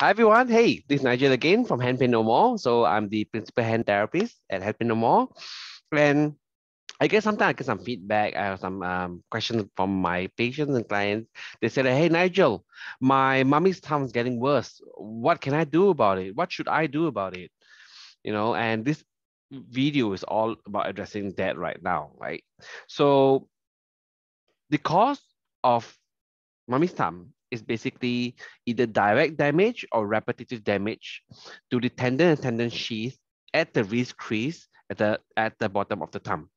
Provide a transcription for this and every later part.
Hi everyone. Hey, this is Nigel again from Hand Pain No More. So I'm the principal hand therapist at Hand Pain No More. And sometimes I get some feedback. I have some questions from my patients and clients. They said, "Hey Nigel, my mommy's thumb is getting worse. What can I do about it? What should I do about it?" And this video is all about addressing that right now, right? So the cause of mummy's thumb is basically either direct damage or repetitive damage to the tendon and tendon sheath at the wrist crease at the bottom of the thumb.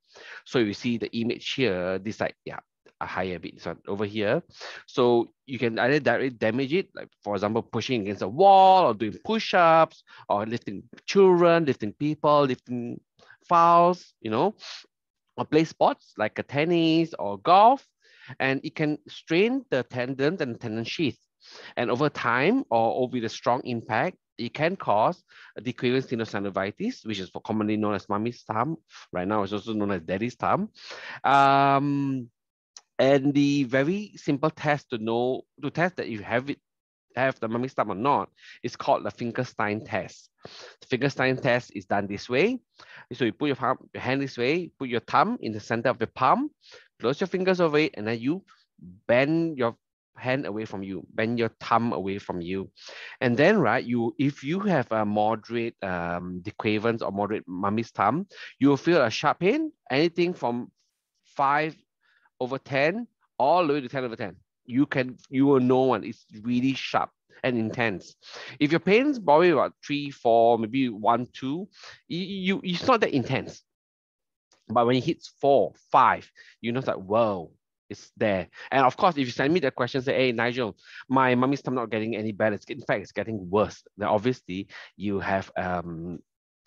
So you see the image here, this side, yeah, a higher bit, so over here. So you can either directly damage it, like for example, pushing against a wall or doing push-ups or lifting children, lifting people, lifting files, or play sports like a tennis or golf, and it can strain the tendons and tendon sheath. And over time or with a strong impact, it can cause the Quervain tenosynovitis, which is commonly known as mommy's thumb. Right now, it's also known as daddy's thumb. Um, and the very simple test to test that you have the mummy's thumb or not is called the Finkelstein test. The Finkelstein test is done this way. So you put your hand this way, put your thumb in the center of the palm, close your fingers over it, and then you bend your hand away from you, bend your thumb away from you. And then, right, if you have a moderate decravance or moderate mummy's thumb, you will feel a sharp pain, anything from 5/10 all the way to 10/10. You will know one. It's really sharp and intense. If your pain's probably about 3, 4, maybe 1, 2, it's not that intense. But when it hits 4, 5, you know, it's like, whoa, it's there. And of course, if you send me the question, say, hey, Nigel, my mummy's thumb not getting any better. In fact, it's getting worse. Then obviously you have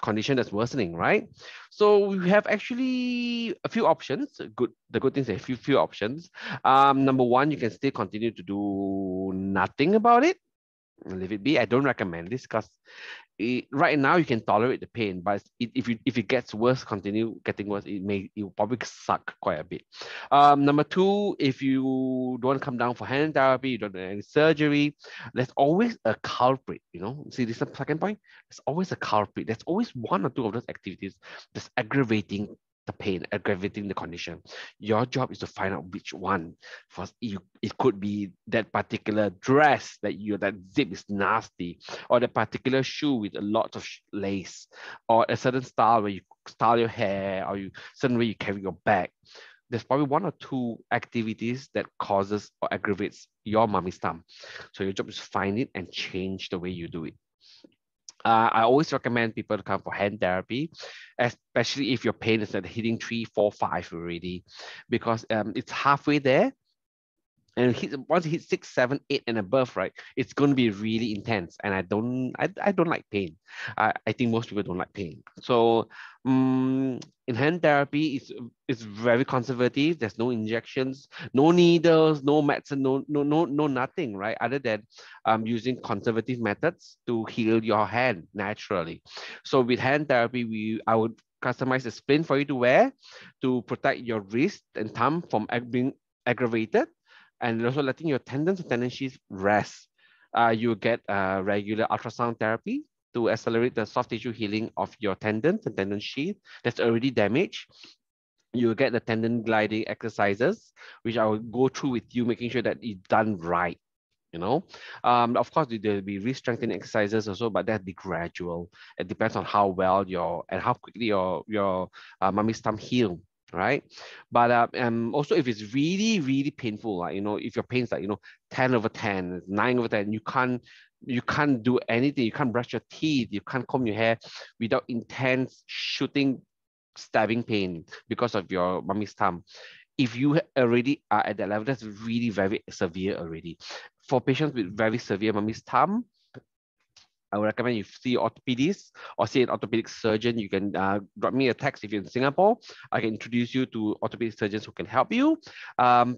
condition that's worsening, right? So we have actually a few options. The good thing is a few options. Number one, you can still continue to do nothing about it. Leave it be. I don't recommend this because right now you can tolerate the pain, but if it gets worse, continue getting worse, it will probably suck quite a bit. Number two, if you don't want to come down for hand therapy, you don't do any surgery, there's always a culprit. See, this is the second point. There's always a culprit. There's always one or two of those activities that's aggravating the pain, aggravating the condition. Your job is to find out which one. First, it could be that particular dress that zip is nasty, or the particular shoe with a lot of lace, or a certain style where you style your hair, or certain way you carry your bag. There's probably one or two activities that causes or aggravates your mummy's thumb. So your job is to find it and change the way you do it. I always recommend people to come for hand therapy, especially if your pain is at hitting 3, 4, 5 already, because it's halfway there. And once it hits 6, 7, 8 and above, right, it's going to be really intense. And I don't like pain. I think most people don't like pain. So in hand therapy, it's very conservative. There's no injections, no needles, no medicine, no nothing, right? Other than using conservative methods to heal your hand naturally. So with hand therapy, I would customize a splint for you to wear to protect your wrist and thumb from being aggravated, and also letting your tendons and tendon sheaths rest. You get regular ultrasound therapy to accelerate the soft tissue healing of your tendons and tendon sheath that's already damaged. You get the tendon gliding exercises, which I will go through with you, making sure that it's done right. Of course, there'll be re-strengthening exercises also, but that'll be gradual. It depends on how well and how quickly your mummy's thumb heal, right? But also if it's really, really painful, like, if your pain's like, 10/10, 9/10, you can't do anything. You can't brush your teeth. You can't comb your hair without intense shooting, stabbing pain because of your mummy's thumb. If you already are at that level, that's really very severe already. For patients with very severe mummy's thumb, I would recommend you see orthopedist or see an orthopedic surgeon. You can drop me a text if you're in Singapore. I can introduce you to orthopedic surgeons who can help you to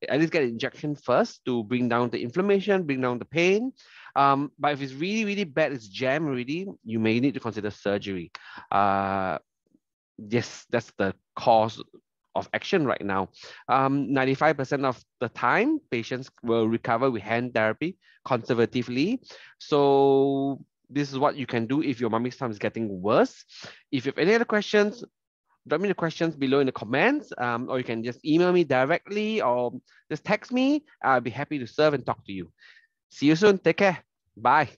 at least get an injection first to bring down the inflammation, bring down the pain. But if it's really, really bad, it's jammed already, you may need to consider surgery. Yes, that's the cause of action right now. 95% of the time, patients will recover with hand therapy conservatively. So this is what you can do if your mummy's thumb is getting worse. If you have any other questions, drop me the questions below in the comments, or you can just email me directly or just text me. I'll be happy to serve and talk to you. See you soon. Take care. Bye.